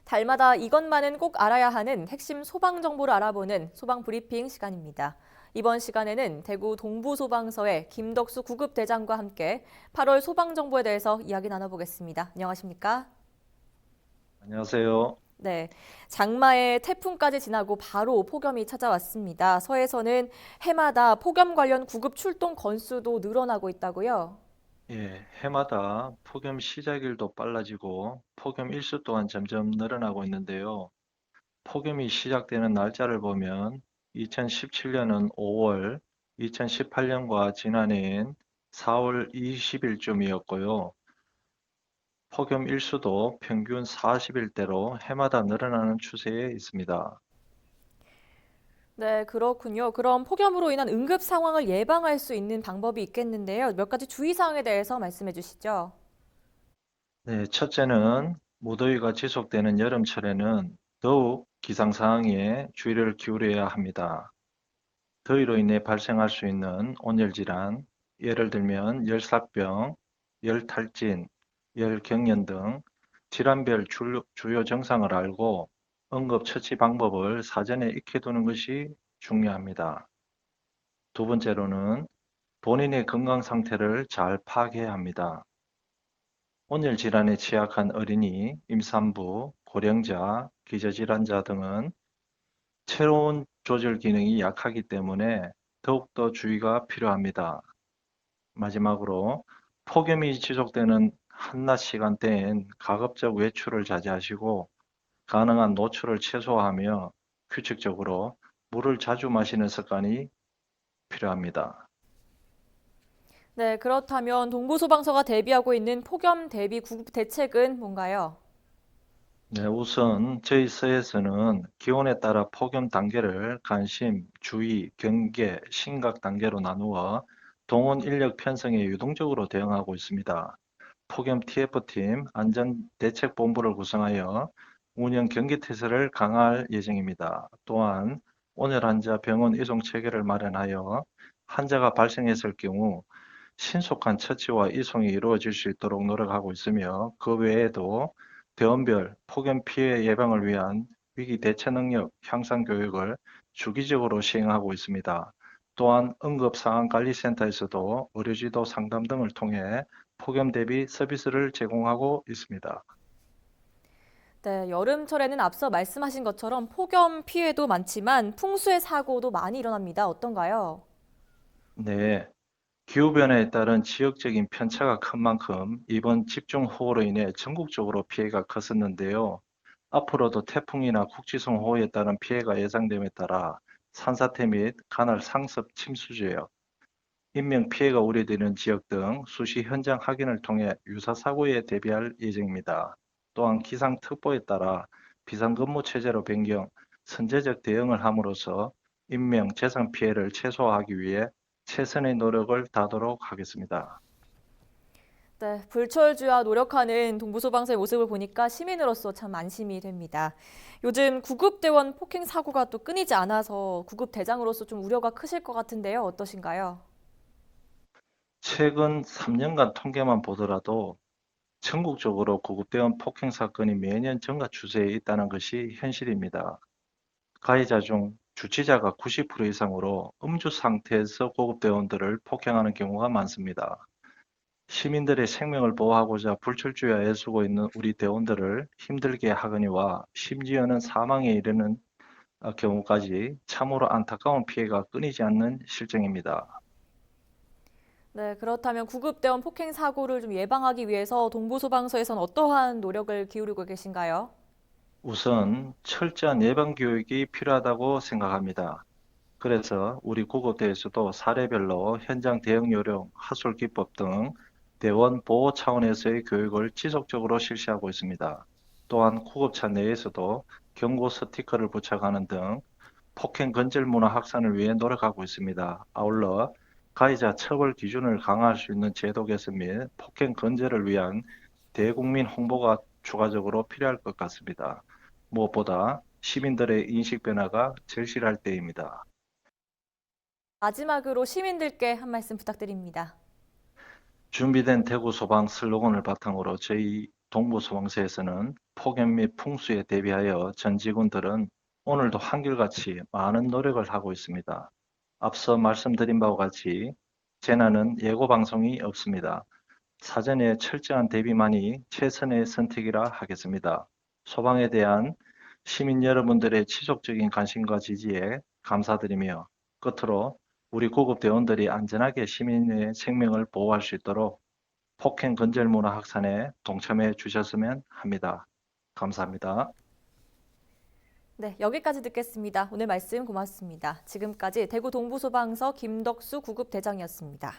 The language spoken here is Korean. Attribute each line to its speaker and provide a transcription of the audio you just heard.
Speaker 1: 달마다 이것만은 꼭 알아야 하는 핵심 소방 정보를 알아보는 소방 브리핑 시간입니다. 이번 시간에는 대구 동부소방서의 김덕수 구급대장과 함께 8월 소방 정보에 대해서 이야기 나눠보겠습니다. 안녕하십니까?
Speaker 2: 안녕하세요.
Speaker 1: 네, 장마에 태풍까지 지나고 바로 폭염이 찾아왔습니다. 서해서는 해마다 폭염 관련 구급 출동 건수도 늘어나고 있다고요?
Speaker 2: 예, 해마다 폭염 시작일도 빨라지고 폭염 일수 또한 점점 늘어나고 있는데요. 폭염이 시작되는 날짜를 보면 2017년은 5월, 2018년과 지난해인 4월 20일쯤이었고요. 폭염 일수도 평균 40일대로 해마다 늘어나는 추세에 있습니다.
Speaker 1: 네, 그렇군요. 그럼 폭염으로 인한 응급 상황을 예방할 수 있는 방법이 있겠는데요. 몇 가지 주의사항에 대해서 말씀해 주시죠.
Speaker 2: 네, 첫째는 무더위가 지속되는 여름철에는 더욱 기상 상황에 주의를 기울여야 합니다. 더위로 인해 발생할 수 있는 온열 질환, 예를 들면 열사병, 열탈진, 열경련 등 질환별 주요 증상을 알고 응급처치 방법을 사전에 익혀두는 것이 중요합니다. 두 번째로는 본인의 건강 상태를 잘 파악해야 합니다. 온열 질환에 취약한 어린이, 임산부, 고령자, 기저질환자 등은 체온 조절 기능이 약하기 때문에 더욱더 주의가 필요합니다. 마지막으로 폭염이 지속되는 한낮 시간대엔 가급적 외출을 자제하시고 가능한 노출을 최소화하며 규칙적으로 물을 자주 마시는 습관이 필요합니다.
Speaker 1: 네, 그렇다면 동부소방서가 대비하고 있는 폭염 대비 구급 대책은 뭔가요?
Speaker 2: 네, 우선 저희 서에서는 기온에 따라 폭염 단계를 관심, 주의, 경계, 심각 단계로 나누어 동원 인력 편성에 유동적으로 대응하고 있습니다. 폭염 TF팀 안전대책본부를 구성하여 운영 경계태세를 강화할 예정입니다. 또한 오늘 환자 병원 이송 체계를 마련하여 환자가 발생했을 경우 신속한 처치와 이송이 이루어질 수 있도록 노력하고 있으며 그 외에도 대원별 폭염 피해 예방을 위한 위기 대처 능력 향상 교육을 주기적으로 시행하고 있습니다. 또한 응급상황관리센터에서도 의료지도 상담 등을 통해 폭염 대비 서비스를 제공하고 있습니다.
Speaker 1: 네, 여름철에는 앞서 말씀하신 것처럼 폭염 피해도 많지만 풍수의 사고도 많이 일어납니다. 어떤가요?
Speaker 2: 네, 기후변화에 따른 지역적인 편차가 큰 만큼 이번 집중호우로 인해 전국적으로 피해가 컸었는데요. 앞으로도 태풍이나 국지성호우에 따른 피해가 예상됨에 따라 산사태 및 간헐 상습 침수지역, 인명 피해가 우려되는 지역 등 수시 현장 확인을 통해 유사 사고에 대비할 예정입니다. 또한 기상특보에 따라 비상근무 체제로 변경, 선제적 대응을 함으로써 인명, 재산 피해를 최소화하기 위해 최선의 노력을 다하도록 하겠습니다.
Speaker 1: 네, 불철주야 노력하는 동부소방서의 모습을 보니까 시민으로서 참 안심이 됩니다. 요즘 구급대원 폭행 사고가 또 끊이지 않아서 구급대장으로서 좀 우려가 크실 것 같은데요. 어떠신가요?
Speaker 2: 최근 3년간 통계만 보더라도 전국적으로 구급대원 폭행 사건이 매년 증가 추세에 있다는 것이 현실입니다. 가해자 중 주치자가 90% 이상으로 음주 상태에서 구급대원들을 폭행하는 경우가 많습니다. 시민들의 생명을 보호하고자 불철주야 애쓰고 있는 우리 대원들을 힘들게 하거니와 심지어는 사망에 이르는 경우까지 참으로 안타까운 피해가 끊이지 않는 실정입니다.
Speaker 1: 네, 그렇다면 구급대원 폭행 사고를 좀 예방하기 위해서 동부소방서에서는 어떠한 노력을 기울이고 계신가요?
Speaker 2: 우선 철저한 예방 교육이 필요하다고 생각합니다. 그래서 우리 구급대에서도 사례별로 현장 대응 요령, 하술 기법 등 대원 보호 차원에서의 교육을 지속적으로 실시하고 있습니다. 또한 구급차 내에서도 경고 스티커를 부착하는 등 폭행 근절 문화 확산을 위해 노력하고 있습니다. 아울러 가해자 처벌 기준을 강화할 수 있는 제도 개선 및 폭행 근절을 위한 대국민 홍보가 추가적으로 필요할 것 같습니다. 무엇보다 시민들의 인식 변화가 절실할 때입니다.
Speaker 1: 마지막으로 시민들께 한 말씀 부탁드립니다.
Speaker 2: 준비된 대구 소방 슬로건을 바탕으로 저희 동부소방서에서는 폭염 및 풍수에 대비하여 전 직원들은 오늘도 한결같이 많은 노력을 하고 있습니다. 앞서 말씀드린 바와 같이 재난은 예고 방송이 없습니다. 사전에 철저한 대비만이 최선의 선택이라 하겠습니다. 소방에 대한 시민 여러분들의 지속적인 관심과 지지에 감사드리며 끝으로 우리 구급대원들이 안전하게 시민의 생명을 보호할 수 있도록 폭행 건절 문화 확산에 동참해 주셨으면 합니다. 감사합니다.
Speaker 1: 네, 여기까지 듣겠습니다. 오늘 말씀 고맙습니다. 지금까지 대구 동부소방서 김덕수 구급대장이었습니다.